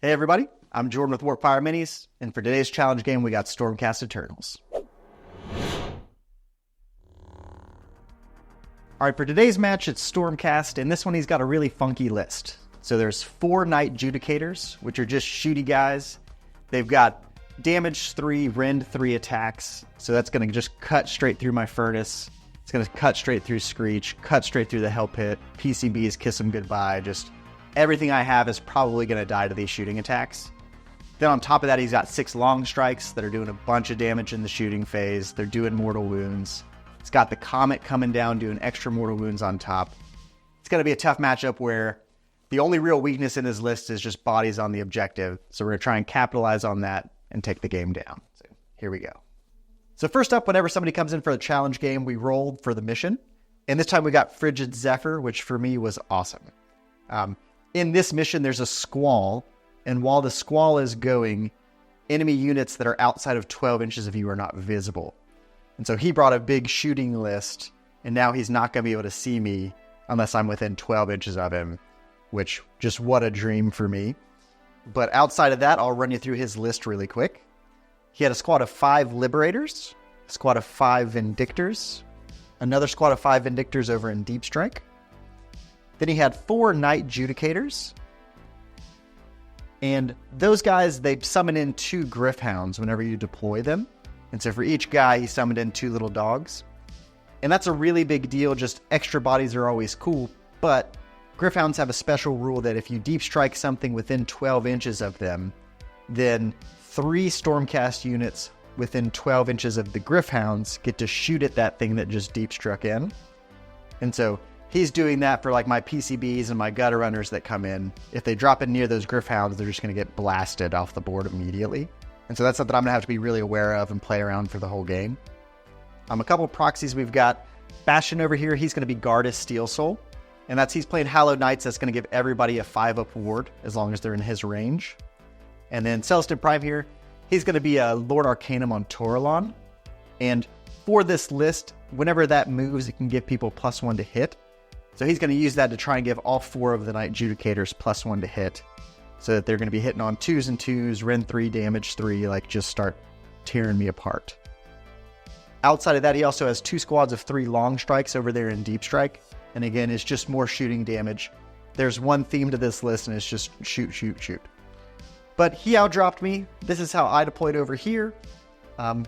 Hey everybody, I'm Jordan with Warpfire Minis, and for today's challenge game we got Stormcast Eternals. Alright, for today's match it's Stormcast, and this one he's got a really funky list. So there's 4 Knight Judicators, which are just shooty guys. They've got damage 3, rend 3 attacks, so that's going to just cut straight through my furnace. It's going to cut straight through Screech, cut straight through the Hell Pit, PCBs, kiss them goodbye, just everything I have is probably going to die to these shooting attacks. Then on top of that, he's got 6 Longstrikes that are doing a bunch of damage in the shooting phase. They're doing mortal wounds. It's got the Comet coming down, doing extra mortal wounds on top. It's going to be a tough matchup where the only real weakness in his list is just bodies on the objective. So we're going to try and capitalize on that and take the game down. So here we go. So first up, whenever somebody comes in for a challenge game, we roll for the mission. And this time we got Frigid Zephyr, which for me was awesome. In this mission, there's a squall, and while the squall is going, enemy units that are outside of 12 inches of you are not visible. And so he brought a big shooting list, and now he's not going to be able to see me unless I'm within 12 inches of him, which just what a dream for me. But outside of that, I'll run you through his list really quick. He had a squad of 5 Liberators, a squad of 5 Vindictors, another squad of 5 Vindictors over in Deep Strike. Then he had 4 Knight Judicators. And those guys, they summon in 2 Gryph-hounds whenever you deploy them. And so for each guy, he summoned in 2 little dogs. And that's a really big deal. Just extra bodies are always cool. But Gryph-hounds have a special rule that if you deep strike something within 12 inches of them, then 3 Stormcast units within 12 inches of the Gryph-hounds get to shoot at that thing that just deep struck in. And so he's doing that for like my PCBs and my gutter runners that come in. If they drop in near those Gryph-hounds, they're just going to get blasted off the board immediately. And so that's something I'm going to have to be really aware of and play around for the whole game. A couple proxies we've got. Bastion over here, he's going to be Gardus Steel Soul. And he's playing Hallowed Knights. That's going to give everybody a 5-up ward as long as they're in his range. And then Celestin Prime here, he's going to be a Lord-Arcanum on Tauralon. And for this list, whenever that moves, it can give people +1 to hit. So he's going to use that to try and give all 4 of the Knight Judicators +1 to hit, so that they're going to be hitting on 2s and 2s, rend 3, damage 3, like just start tearing me apart. Outside of that, he also has 2 squads of 3 Longstrikes over there in Deep Strike. And again, it's just more shooting damage. There's one theme to this list, and it's just shoot, shoot, shoot. But he outdropped me. This is how I deployed over here.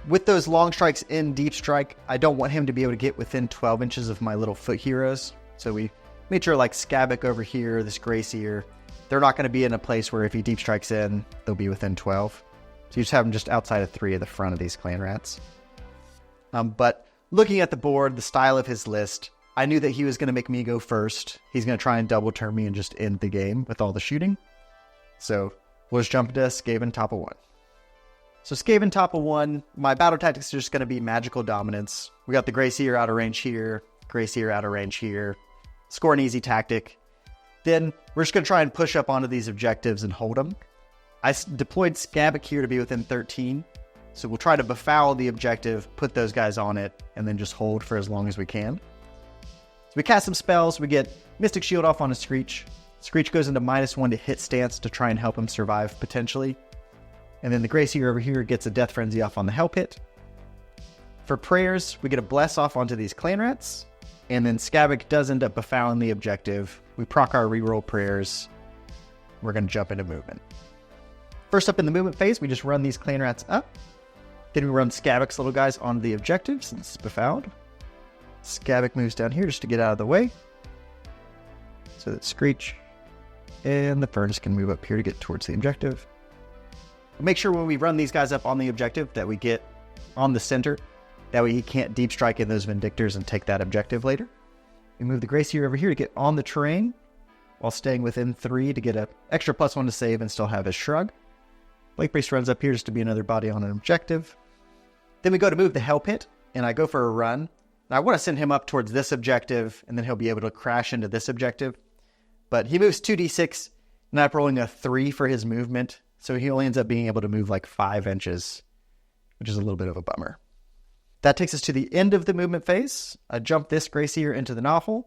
With those Longstrikes in Deep Strike, I don't want him to be able to get within 12 inches of my little foot heroes. So we made sure like Skavic over here, this Grayseer, they're not going to be in a place where if he deep strikes in, they'll be within 12. So you just have them just outside of 3 of the front of these clan rats. But looking at the board, the style of his list, I knew that he was going to make me go first. He's going to try and double turn me and just end the game with all the shooting. So we'll just jump into Skaven top of 1. So Skaven top of 1, my battle tactics are just going to be magical dominance. We got the Grayseer out of range here, Grayseer out of range here. Score an easy tactic. Then we're just going to try and push up onto these objectives and hold them. I deployed Skavic here to be within 13. So we'll try to befoul the objective, put those guys on it, and then just hold for as long as we can. So we cast some spells. We get Mystic Shield off on a Screech. Screech goes into -1 to hit stance to try and help him survive potentially. And then the Grayseer over here gets a Death Frenzy off on the Hell Pit. For prayers, we get a Bless off onto these clan rats. And then Skavic does end up befouling the objective. We proc our reroll prayers. We're going to jump into movement. First up in the movement phase, we just run these clan rats up. Then we run Skavic's little guys onto the objective since it's befouled. Skavic moves down here just to get out of the way, so that Screech and the Furnace can move up here to get towards the objective. Make sure when we run these guys up on the objective that we get on the center. That way he can't deep strike in those Vindictors and take that objective later. We move the Grayseer over here to get on the terrain, while staying within 3 to get an extra +1 to save and still have his Shrug. Blake Priest runs up here just to be another body on an objective. Then we go to move the Hell Pit, and I go for a run. Now I want to send him up towards this objective, and then he'll be able to crash into this objective. But he moves 2d6, and I'm rolling a 3 for his movement, so he only ends up being able to move like 5 inches, which is a little bit of a bummer. That takes us to the end of the movement phase. I jump this Grayseer into the Knothole,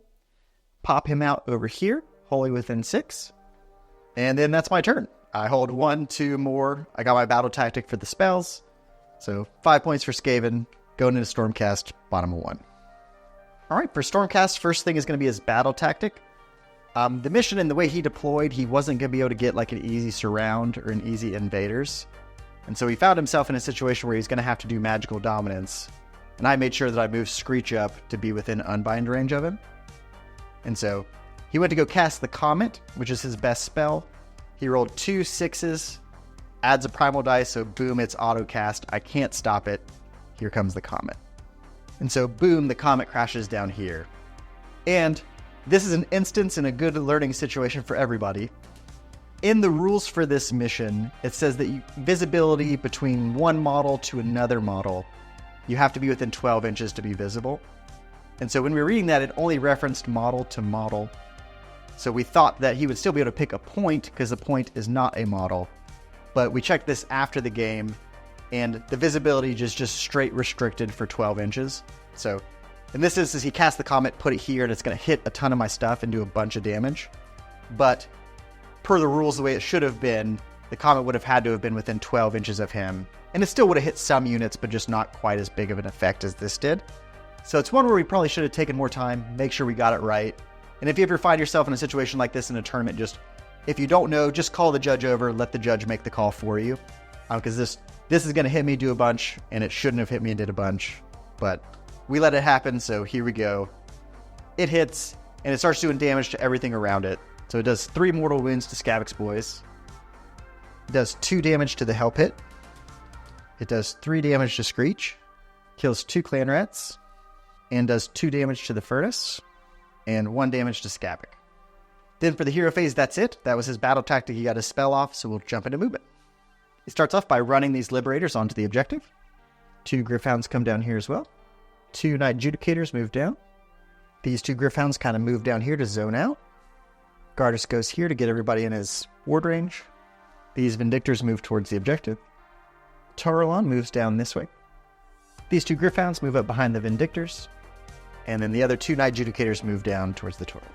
pop him out over here, wholly within 6, and then that's my turn. I hold 1, 2 more. I got my battle tactic for the spells. So 5 points for Skaven, going into Stormcast, bottom of 1. All right, for Stormcast, first thing is going to be his battle tactic. The mission and the way he deployed, he wasn't going to be able to get like an easy surround or an easy invaders. And so he found himself in a situation where he's going to have to do magical dominance. And I made sure that I moved Screech up to be within unbind range of him. And so he went to go cast the Comet, which is his best spell. He rolled 2 6s, adds a primal dice, so boom, it's auto cast. I can't stop it. Here comes the Comet. And so boom, the Comet crashes down here. And this is an instance in a good learning situation for everybody. In the rules for this mission, it says that visibility between one model to another model, you have to be within 12 inches to be visible. And so when we were reading that, it only referenced model to model. So we thought that he would still be able to pick a point because the point is not a model. But we checked this after the game, and the visibility is just straight restricted for 12 inches. So in this instance, he cast the Comet, put it here, and it's going to hit a ton of my stuff and do a bunch of damage. But per the rules, the way it should have been, the Comet would have had to have been within 12 inches of him. And it still would have hit some units, but just not quite as big of an effect as this did. So it's one where we probably should have taken more time, make sure we got it right. And if you ever find yourself in a situation like this in a tournament, if you don't know, just call the judge over, let the judge make the call for you. Because this is going to hit me, do a bunch, and it shouldn't have hit me and did a bunch. But we let it happen, so here we go. It hits, and it starts doing damage to everything around it. So it does 3 mortal wounds to Skavek's boys. It does 2 damage to the Hell Pit. It does 3 damage to Screech. Kills 2 clan rats. And does 2 damage to the Furnace. And 1 damage to Skavek. Then for the hero phase, that's it. That was his battle tactic. He got his spell off, so we'll jump into movement. He starts off by running these Liberators onto the objective. 2 Gryph-hounds come down here as well. 2 Knight Judicators move down. These 2 Gryph-hounds kind of move down here to zone out. Gardus goes here to get everybody in his ward range. These Vindictors move towards the objective. Tauralon moves down this way. These 2 Gryph-hounds move up behind the Vindictors. And then the other 2 Knight Judicators move down towards the Tauralon.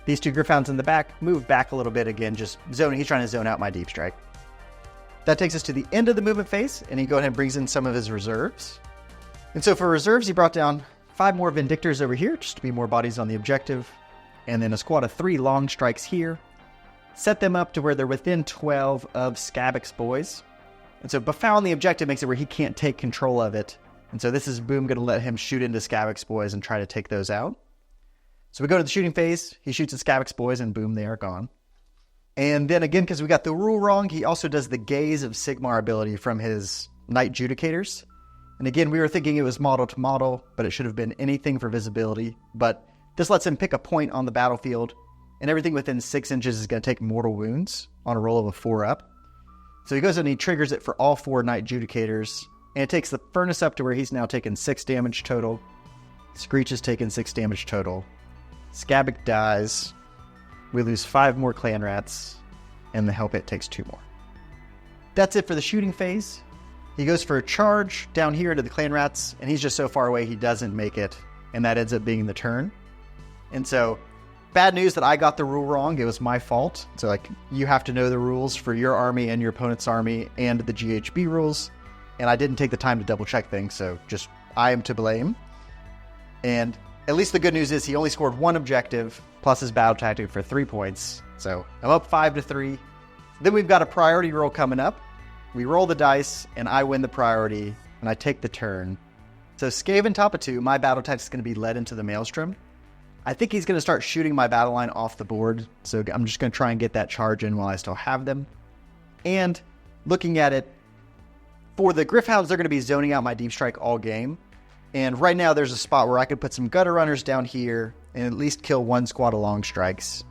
These 2 Gryph-hounds in the back move back a little bit again, just zoning. He's trying to zone out my Deep Strike. That takes us to the end of the movement phase, and he goes ahead and brings in some of his reserves. And so for reserves, he brought down 5 more Vindictors over here, just to be more bodies on the objective. And then a squad of 3 Longstrikes here. Set them up to where they're within 12 of Skavek's boys. And so Befouling the objective makes it where he can't take control of it. And so this is boom going to let him shoot into Skavek's boys and try to take those out. So we go to the shooting phase. He shoots at Skavek's boys and boom, they are gone. And then again, because we got the rule wrong, he also does the Gaze of Sigmar ability from his Knight Judicators. And again, we were thinking it was model to model, but it should have been anything for visibility. But this lets him pick a point on the battlefield, and everything within 6 inches is going to take mortal wounds on a roll of a 4 up. So he goes and he triggers it for all 4 Knight Judicators, and it takes the Furnace up to where he's now taken 6 damage total. Screech has taken 6 damage total. Skavek dies. We lose 5 more clan rats, and the Hell Pit takes 2 more. That's it for the shooting phase. He goes for a charge down here into the clan rats, and he's just so far away he doesn't make it, and that ends up being the turn. And so, bad news that I got the rule wrong. It was my fault. So you have to know the rules for your army and your opponent's army and the GHB rules. And I didn't take the time to double check things, so just I am to blame. And at least the good news is he only scored 1 objective plus his battle tactic for 3 points. So I'm up 5-3. Then we've got a priority roll coming up. We roll the dice, and I win the priority, and I take the turn. So Skaven top of 2, my battle tactic is going to be led into the Maelstrom. I think he's going to start shooting my battle line off the board, so I'm just going to try and get that charge in while I still have them. And looking at it, for the Gryph-hounds, they're going to be zoning out my Deep Strike all game. And right now there's a spot where I could put some Gutter Runners down here and at least kill 1 squad of Longstrikes.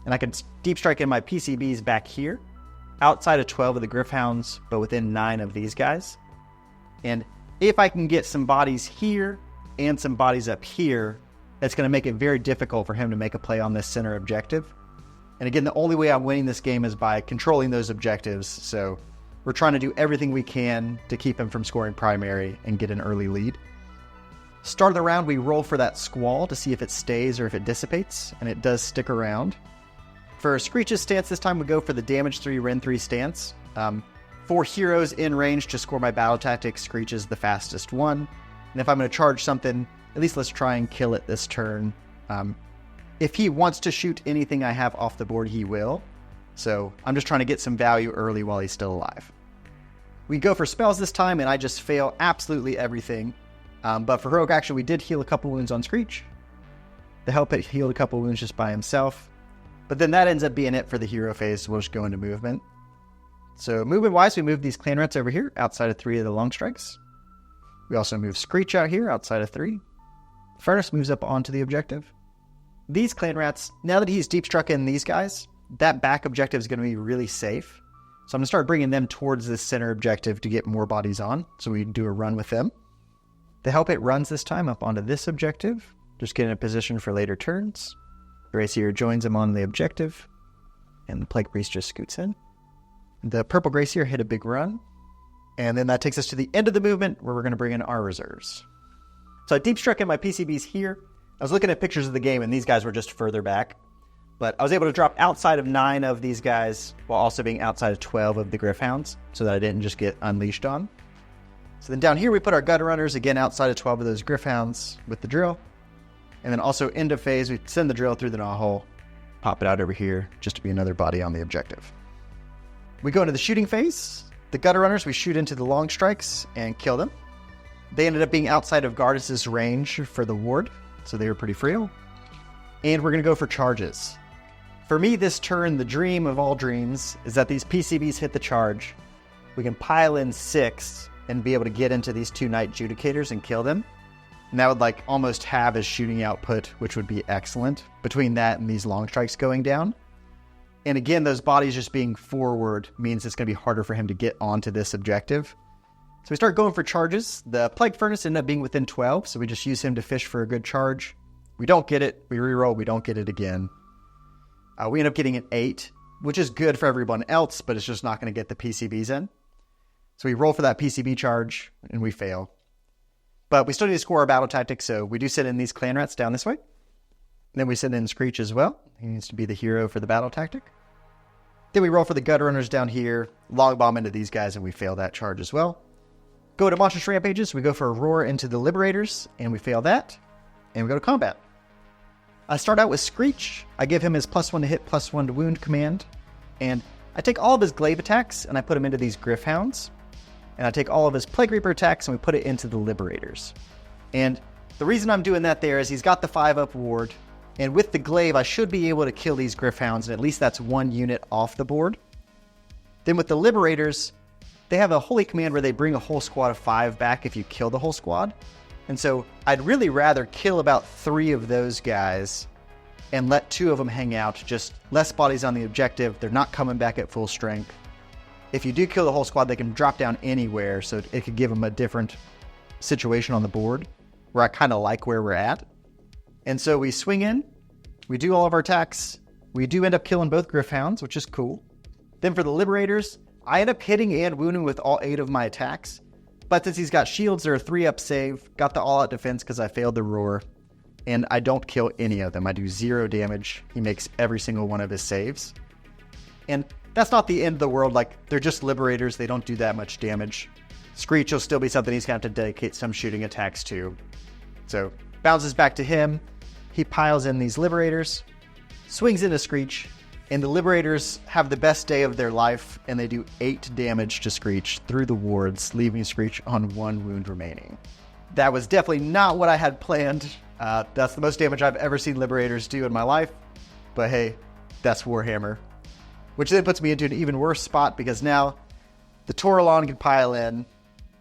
And I could Deep Strike in my PCBs back here, outside of 12 of the Gryph-hounds, but within 9 of these guys. And if I can get some bodies here and some bodies up here, that's going to make it very difficult for him to make a play on this center objective. And again, the only way I'm winning this game is by controlling those objectives. So we're trying to do everything we can to keep him from scoring primary and get an early lead. Start of the round, we roll for that squall to see if it stays or if it dissipates, and it does stick around. For Screech's stance this time, we go for the damage 3, Rend 3 stance. 4 heroes in range to score my battle tactic. Screech is the fastest one. And if I'm going to charge something, at least let's try and kill it this turn. If he wants to shoot anything I have off the board, he will. So I'm just trying to get some value early while he's still alive. We go for spells this time, and I just fail absolutely everything. But for heroic action, we did heal a couple wounds on Screech. The Help It healed a couple wounds just by himself. But then that ends up being it for the hero phase, so we'll just go into movement. So movement-wise, we move these clan rats over here, outside of 3 of the Longstrikes. We also move Screech out here, outside of 3. Furnace moves up onto the objective. These clan rats, now that he's deep struck in these guys, that back objective is going to be really safe. So I'm going to start bringing them towards this center objective to get more bodies on, so we can do a run with them. The Help It runs this time up onto this objective, just get in a position for later turns. Gracier joins him on the objective, and the Plague Priest just scoots in. The Purple Gracier hit a big run, and then that takes us to the end of the movement, where we're going to bring in our reserves. So I deep struck in my PCBs here. I was looking at pictures of the game, and these guys were just further back. But I was able to drop outside of 9 of these guys, while also being outside of 12 of the Gryph-hounds, so that I didn't just get unleashed on. So then down here we put our Gutter Runners, again outside of 12 of those Gryph-hounds with the drill. And then also end of phase, we send the drill through the hole, pop it out over here, just to be another body on the objective. We go into the shooting phase. The Gutter Runners, we shoot into the Longstrikes and kill them. They ended up being outside of Gardus' range for the ward, so they were pretty frail. And we're going to go for charges. For me, this turn, the dream of all dreams is that these PCBs hit the charge. We can pile in 6 and be able to get into these 2 Knight Judicators and kill them. And that would like almost have his shooting output, which would be excellent, between that and these Longstrikes going down. And again, those bodies just being forward means it's going to be harder for him to get onto this objective. So we start going for charges. The Plague Furnace ended up being within 12, so we just use him to fish for a good charge. We don't get it, we reroll, we don't get it again. We end up getting an 8, which is good for everyone else, but it's just not going to get the PCBs in. So we roll for that PCB charge, and we fail. But we still need to score our battle tactics, so we do send in these clan rats down this way. And then we send in Screech as well. He needs to be the hero for the battle tactic. Then we roll for the Gutter Runners down here, log bomb into these guys, and we fail that charge as well. Go to Monstrous Rampages, we go for a roar into the Liberators, and we fail that. And we go to combat. I start out with Screech. I give him his +1 to hit, +1 to wound command. And I take all of his glaive attacks, and I put them into these Gryph-hounds. And I take all of his Plague Reaper attacks, and we put it into the Liberators. And the reason I'm doing that there is he's got the 5-up ward. And with the glaive, I should be able to kill these Gryph-hounds, and at least that's 1 unit off the board. Then with the Liberators, they have a holy command where they bring a whole squad of 5 back if you kill the whole squad. And so I'd really rather kill about 3 of those guys and let 2 of them hang out. Just less bodies on the objective. They're not coming back at full strength. If you do kill the whole squad, they can drop down anywhere, so it could give them a different situation on the board, where I kind of like where we're at. And so we swing in, we do all of our attacks. We do end up killing both Gryph-hounds, which is cool. Then for the Liberators, I end up hitting and wounding with all 8 of my attacks. But since he's got shields, they're a 3-up save. Got the all-out defense because I failed the roar. And I don't kill any of them. I do 0 damage. He makes every single one of his saves. And that's not the end of the world. Like, they're just Liberators. They don't do that much damage. Screech will still be something he's going to have to dedicate some shooting attacks to. So, bounces back to him. He piles in these Liberators. Swings into Screech. And the Liberators have the best day of their life, and they do 8 damage to Screech through the wards, leaving Screech on 1 wound remaining. That was definitely not what I had planned. That's the most damage I've ever seen Liberators do in my life. But hey, that's Warhammer. Which then puts me into an even worse spot, because now the Tauralon can pile in.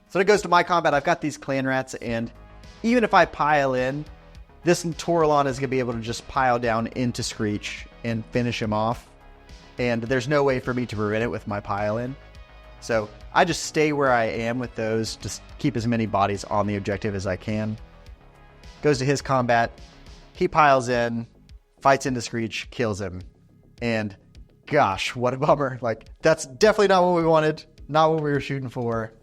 So it goes to my combat. I've got these clan rats, and even if I pile in, this Tauralon is going to be able to just pile down into Screech and finish him off. And there's no way for me to prevent it with my pile in. So I just stay where I am with those, just keep as many bodies on the objective as I can. Goes to his combat. He piles in, fights into Screech, kills him. And gosh, what a bummer. Like, that's definitely not what we wanted, not what we were shooting for.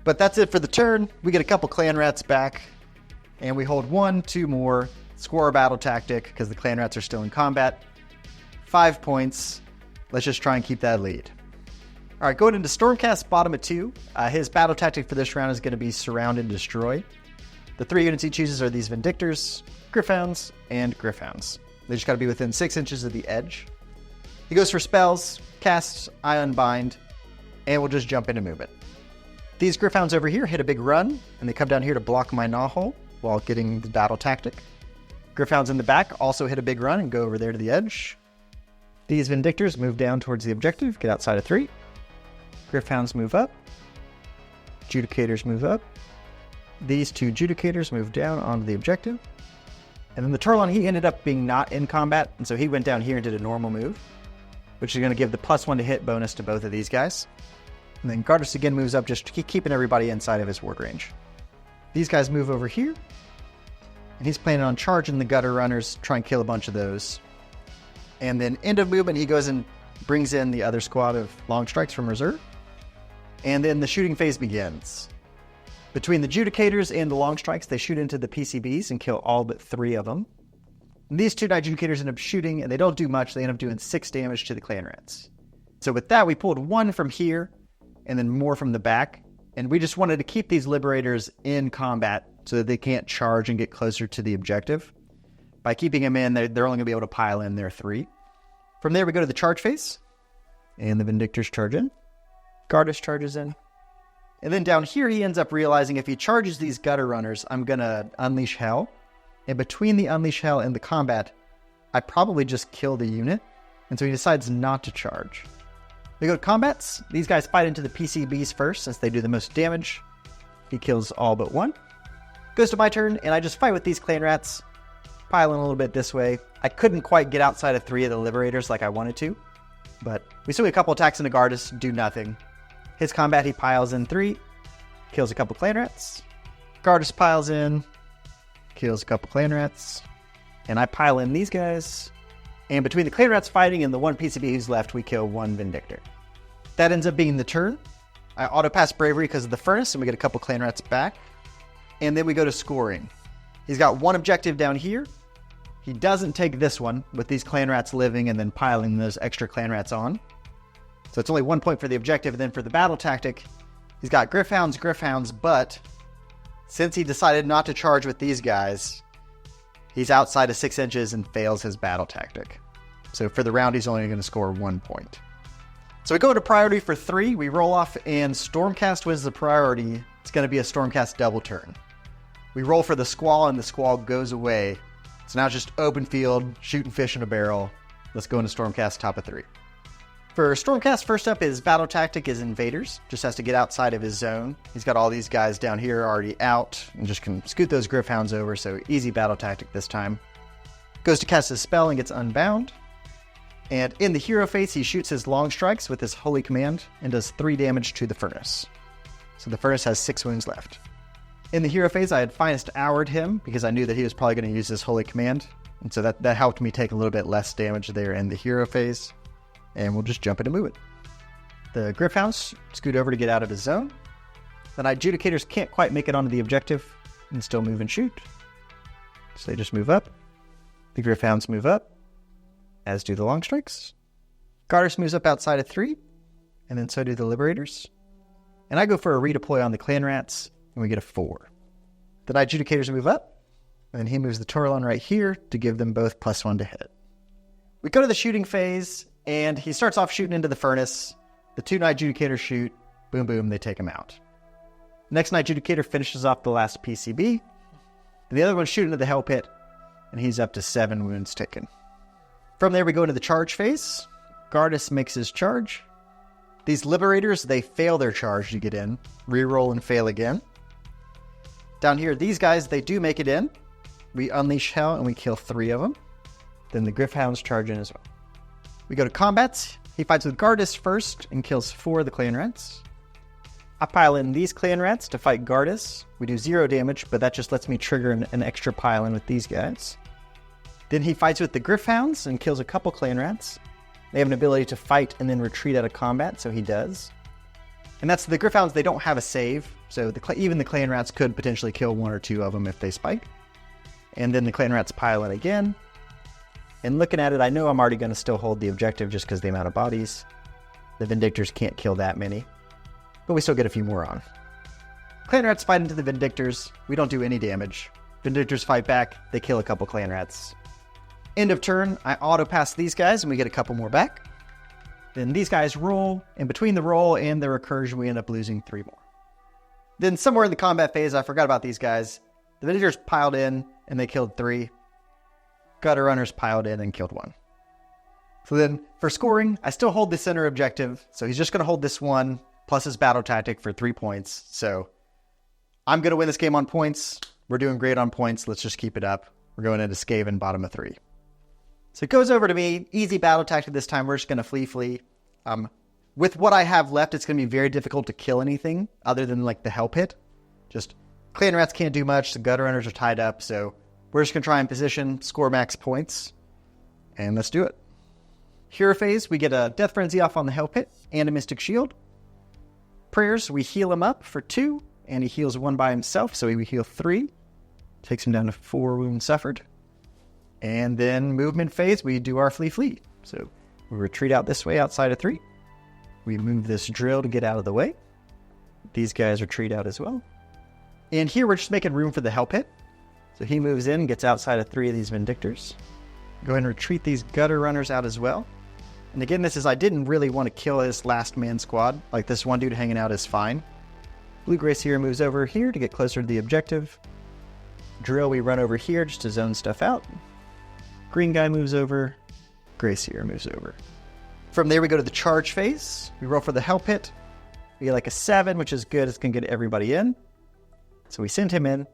But that's it for the turn. We get a couple clan rats back, and we hold 1, 2 more, score our battle tactic, because the clan rats are still in combat. 5 points. Let's just try and keep that lead. All right, going into Stormcast, bottom of 2. His battle tactic for this round is going to be Surround and Destroy. The 3 units he chooses are these Vindictors, Gryph-hounds, and Gryph-hounds. They just got to be within 6 inches of the edge. He goes for spells, casts Eye Unbind, and we'll just jump into movement. These Gryph-hounds over here hit a big run, and they come down here to block my gnaw hole while getting the battle tactic. Gryph-hounds in the back also hit a big run and go over there to the edge. These Vindictors move down towards the objective, get outside of 3. Gryph-hounds move up. Judicators move up. These 2 Judicators move down onto the objective. And then the Tauralon, he ended up being not in combat, and so he went down here and did a normal move, which is going to give the +1 to hit bonus to both of these guys. And then Gardus again moves up, just keeping everybody inside of his ward range. These guys move over here, and he's planning on charging the Gutter Runners, try and kill a bunch of those. And then end of movement, he goes and brings in the other squad of Longstrikes from reserve. And then the shooting phase begins. Between the Judicators and the Longstrikes, they shoot into the PCBs and kill all but 3 of them. And these 2 Knight Judicators end up shooting, and they don't do much. They end up doing 6 damage to the clan rats. So with that, we pulled 1 from here, and then more from the back. And we just wanted to keep these Liberators in combat so that they can't charge and get closer to the objective. By keeping them in, they're only going to be able to pile in their 3. From there, we go to the charge phase, and the Vindictors charge in. Gardus charges in. And then down here, he ends up realizing if he charges these Gutter Runners, I'm going to Unleash Hell. And between the Unleash Hell and the combat, I probably just kill the unit. And so he decides not to charge. We go to combats. These guys fight into the PCBs first, since they do the most damage. He kills all but 1. Goes to my turn, and I just fight with these clan rats. Pile in a little bit this way. I couldn't quite get outside of 3 of the Liberators like I wanted to. But we swing a couple attacks into Gardus, do nothing. His combat, he piles in 3, kills a couple clan rats. Gardus piles in, kills a couple clan rats. And I pile in these guys. And between the clan rats fighting and the 1 PCB who's left, we kill 1 Vindictor. That ends up being the turn. I auto-pass Bravery because of the Furnace, and we get a couple clan rats back. And then we go to scoring. He's got 1 objective down here. He doesn't take this one, with these clan rats living and then piling those extra clan rats on. So it's only 1 point for the objective, and then for the battle tactic, he's got Gryph-hounds, but since he decided not to charge with these guys, he's outside of 6 inches and fails his battle tactic. So for the round, he's only going to score 1 point. So we go to priority for 3, we roll off, and Stormcast wins the priority. It's going to be a Stormcast double turn. We roll for the Squall, and the Squall goes away. So now it's just open field, shooting fish in a barrel. Let's go into Stormcast top of 3. For Stormcast, first up, his battle tactic is Invaders. Just has to get outside of his zone. He's got all these guys down here already out, and just can scoot those Gryph-hounds over, so easy battle tactic this time. Goes to cast his spell and gets Unbound. And in the hero phase, he shoots his Longstrikes with his Holy Command and does 3 damage to the Furnace. So the Furnace has 6 wounds left. In the hero phase, I had Finest Houred him because I knew that he was probably going to use his Holy Command. And so that helped me take a little bit less damage there in the hero phase. And we'll just jump into movement. The Gryph-hounds scoot over to get out of his zone. The Knight Judicators can't quite make it onto the objective and still move and shoot. So they just move up. The Gryph-hounds move up, as do the Longstrikes. Gardus moves up outside of 3, and then so do the Liberators. And I go for a redeploy on the clan rats, and we get a 4. The Knight Judicators move up, and then he moves the Tauralon right here to give them both +1 to hit. We go to the shooting phase, and he starts off shooting into the Furnace. The 2 Knight Judicators shoot. Boom, boom, they take him out. Next Knight Judicator finishes off the last PCB. And the other one's shooting into the Hell Pit, and he's up to 7 wounds taken. From there, we go into the charge phase. Gardus makes his charge. These Liberators, they fail their charge to get in. Reroll and fail again. Down here, these guys, they do make it in. We unleash Hell, and we kill 3 of them. Then the Gryph-hounds charge in as well. We go to combats. He fights with Gardus first and kills 4 of the clan rats. I pile in these clan rats to fight Gardus. We do 0 damage, but that just lets me trigger an extra pile in with these guys. Then he fights with the Gryph-hounds and kills a couple clan rats. They have an ability to fight and then retreat out of combat, so he does. And that's the Gryph-hounds, they don't have a save, so even the clan rats could potentially kill 1 or 2 of them if they spike. And then the clan rats pile in again. And looking at it, I know I'm already going to still hold the objective just because of the amount of bodies. The Vindictors can't kill that many, but we still get a few more on. Clan Rats fight into the Vindictors. We don't do any damage. Vindictors fight back. They kill a couple Clan Rats. End of turn, I auto-pass these guys and we get a couple more back. Then these guys roll, and between the roll and the recursion, we end up losing 3 more. Then somewhere in the combat phase, I forgot about these guys. The Vindictors piled in and they killed 3. Gutter Runners piled in and killed 1. So then, for scoring, I still hold the center objective. So he's just going to hold this one, plus his battle tactic for 3 points. So I'm going to win this game on points. We're doing great on points. Let's just keep it up. We're going into Skaven, bottom of 3. So it goes over to me. Easy battle tactic this time. We're just going to flee. With what I have left, it's going to be very difficult to kill anything other than like the help hit. Just Clan Rats can't do much. The Gutter Runners are tied up. So we're just going to try and position, score max points, and let's do it. Hero phase, we get a Death Frenzy off on the Hell Pit and a Mystic Shield. Prayers, we heal him up for 2, and he heals 1 by himself, so we heal 3. Takes him down to 4 wounds suffered. And then movement phase, we do our flee. So we retreat out this way outside of 3. We move this drill to get out of the way. These guys retreat out as well. And here we're just making room for the Hell Pit. So he moves in, gets outside of 3 of these Vindictors. Go ahead and retreat these Gutter Runners out as well. And again, this is, I didn't really want to kill his last man squad. Like this one dude hanging out is fine. Blue Grace here moves over here to get closer to the objective. Drill, we run over here just to zone stuff out. Green guy moves over. Grace here moves over. From there, we go to the charge phase. We roll for the Hell Pit. We get like a 7, which is good. It's going to get everybody in. So we send him in.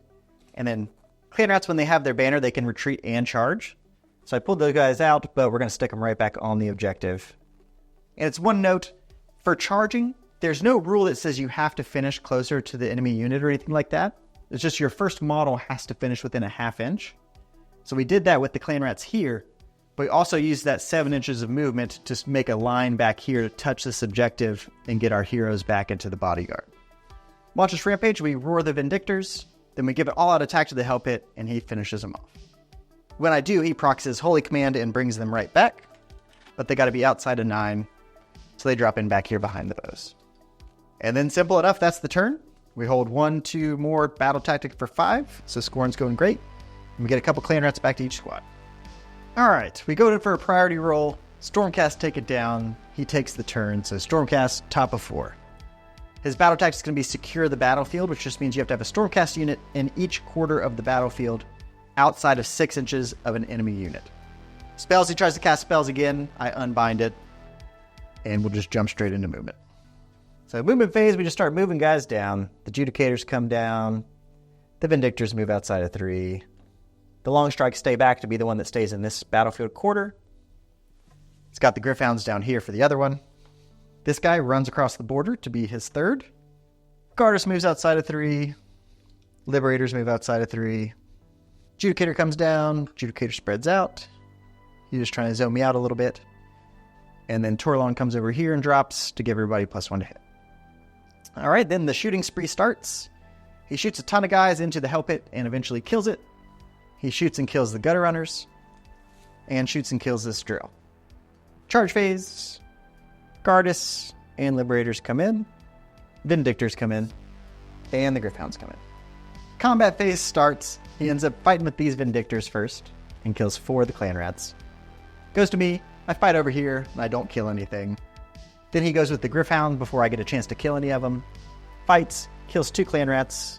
And then Clan Rats, when they have their banner, they can retreat and charge. So I pulled those guys out, but we're going to stick them right back on the objective. And it's one note, for charging, there's no rule that says you have to finish closer to the enemy unit or anything like that. It's just your first model has to finish within a ½ inch. So we did that with the Clan Rats here, but we also used that 7 inches of movement to make a line back here to touch this objective and get our heroes back into the bodyguard. Launch this rampage, we roar the Vindictors, then we give it all-out attack to the Hell Pit, and he finishes them off. When I do, he procs his Holy Command and brings them right back, but they got to be outside of 9, so they drop in back here behind the bows. And then simple enough, that's the turn. We hold 1, 2 more battle tactic for 5, so scoring's going great. And we get a couple Clan Rats back to each squad. Alright, we go in for a priority roll. Stormcast take it down. He takes the turn, so Stormcast, top of 4. His battle tactic is going to be secure the battlefield, which just means you have to have a Stormcast unit in each quarter of the battlefield outside of 6 inches of an enemy unit. Spells, he tries to cast spells again. I unbind it, and we'll just jump straight into movement. So movement phase, we just start moving guys down. The Judicators come down. The Vindictors move outside of 3. The Longstrikes stay back to be the one that stays in this battlefield quarter. It's got the Gryph-hounds down here for the other one. This guy runs across the border to be his 3rd. Gardus moves outside of 3. Liberators move outside of 3. Judicator comes down. Judicator spreads out. He's just trying to zone me out a little bit. And then Tauralon comes over here and drops to give everybody +1 to hit. Alright, then the shooting spree starts. He shoots a ton of guys into the Hell Pit and eventually kills it. He shoots and kills the Gutter Runners. And shoots and kills this drill. Charge phase. Gardus and Liberators come in. Vindictors come in. And the Gryph-hounds come in. Combat phase starts. He ends up fighting with these Vindictors first. And kills 4 of the Clan Rats. Goes to me. I fight over here. And I don't kill anything. Then he goes with the Gryph-hound before I get a chance to kill any of them. Fights. Kills 2 Clan Rats.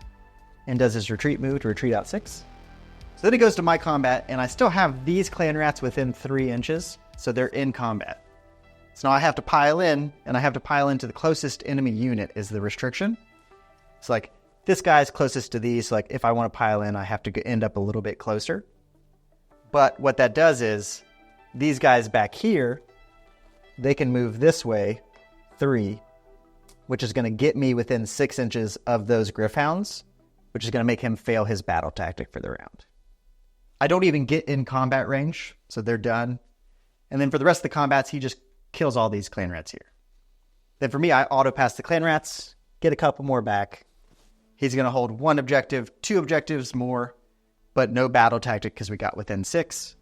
And does his retreat move to retreat out 6. So then he goes to my combat. And I still have these Clan Rats within 3 inches. So they're in combat. So now I have to pile in, and I have to pile into the closest enemy unit is the restriction. It's like, this guy's closest to these, so like if I want to pile in, I have to end up a little bit closer. But what that does is, these guys back here, they can move this way, 3, which is going to get me within 6 inches of those Gryph-hounds, which is going to make him fail his battle tactic for the round. I don't even get in combat range, so they're done. And then for the rest of the combats, he just kills all these Clan Rats here. Then for me, I auto-pass the Clan Rats, get a couple more back. He's going to hold 1 objective, 2 objectives more, but no battle tactic because we got within 6.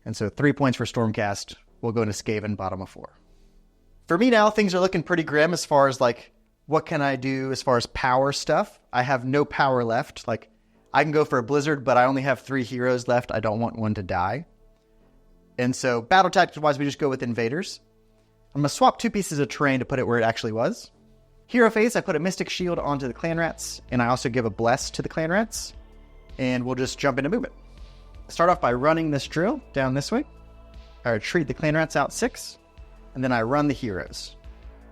And so 3 points for Stormcast. We'll go into Skaven, bottom of 4. For me now, things are looking pretty grim as far as like, what can I do as far as power stuff? I have no power left. Like, I can go for a Blizzard, but I only have 3 heroes left. I don't want one to die. And so battle tactics-wise, we just go with Invaders. I'm going to swap 2 pieces of terrain to put it where it actually was. Hero phase, I put a Mystic Shield onto the Clan Rats, and I also give a Bless to the Clan Rats. And we'll just jump into movement. Start off by running this drill down this way. I retreat the Clan Rats out 6, and then I run the heroes.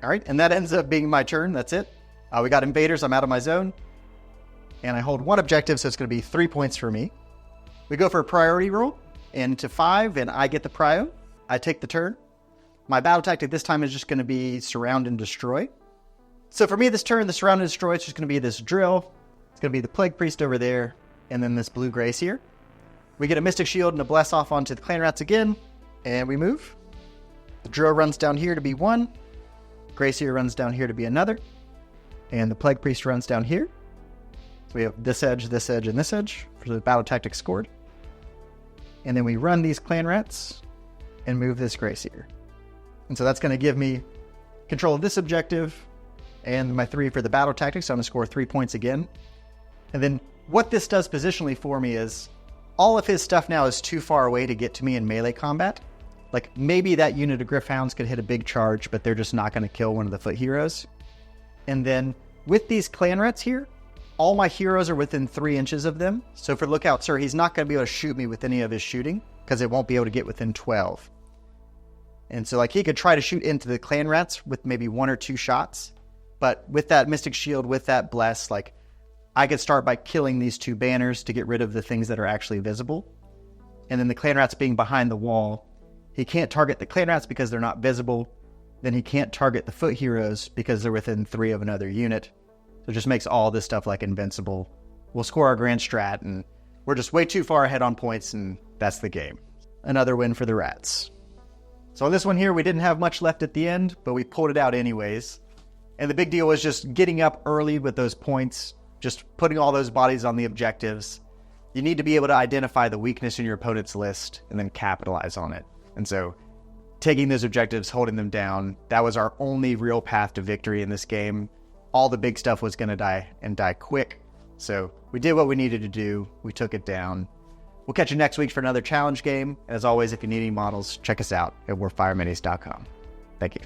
All right, and that ends up being my turn. That's it. We got Invaders. I'm out of my zone. And I hold 1 objective, so it's going to be 3 points for me. We go for a priority roll into 5, and I get the prio. I take the turn. My battle tactic this time is just going to be Surround and Destroy. So for me this turn, the Surround and Destroy, it's just going to be this drill. It's going to be the Plague Priest over there, and then this Blue Grace here. We get a Mystic Shield and a Bless off onto the Clan Rats again, and we move. The drill runs down here to be 1. Grace here runs down here to be another. And the Plague Priest runs down here. So we have this edge, and this edge for the battle tactic scored. And then we run these Clan Rats and move this Grace here. And so that's going to give me control of this objective and my 3 for the battle tactics. So I'm going to score 3 points again. And then what this does positionally for me is all of his stuff now is too far away to get to me in melee combat. Like maybe that unit of Gryph-hounds could hit a big charge, but they're just not going to kill one of the foot heroes. And then with these Clan Rats here, all my heroes are within 3 inches of them. So for Lookout Sir, he's not going to be able to shoot me with any of his shooting because it won't be able to get within 12. And so like he could try to shoot into the Clan Rats with maybe 1 or 2 shots. But with that Mystic Shield, with that Bless, like I could start by killing these 2 banners to get rid of the things that are actually visible. And then the Clan Rats being behind the wall, he can't target the Clan Rats because they're not visible. Then he can't target the foot heroes because they're within 3 of another unit. So it just makes all this stuff like invincible. We'll score our grand strat and we're just way too far ahead on points, and that's the game. Another win for the Rats. So on this one here, we didn't have much left at the end, but we pulled it out anyways. And the big deal was just getting up early with those points, just putting all those bodies on the objectives. You need to be able to identify the weakness in your opponent's list and then capitalize on it. And so taking those objectives, holding them down, that was our only real path to victory in this game. All the big stuff was going to die, and die quick. So we did what we needed to do. We took it down. We'll catch you next week for another challenge game. As always, if you need any models, check us out at warfireminis.com. Thank you.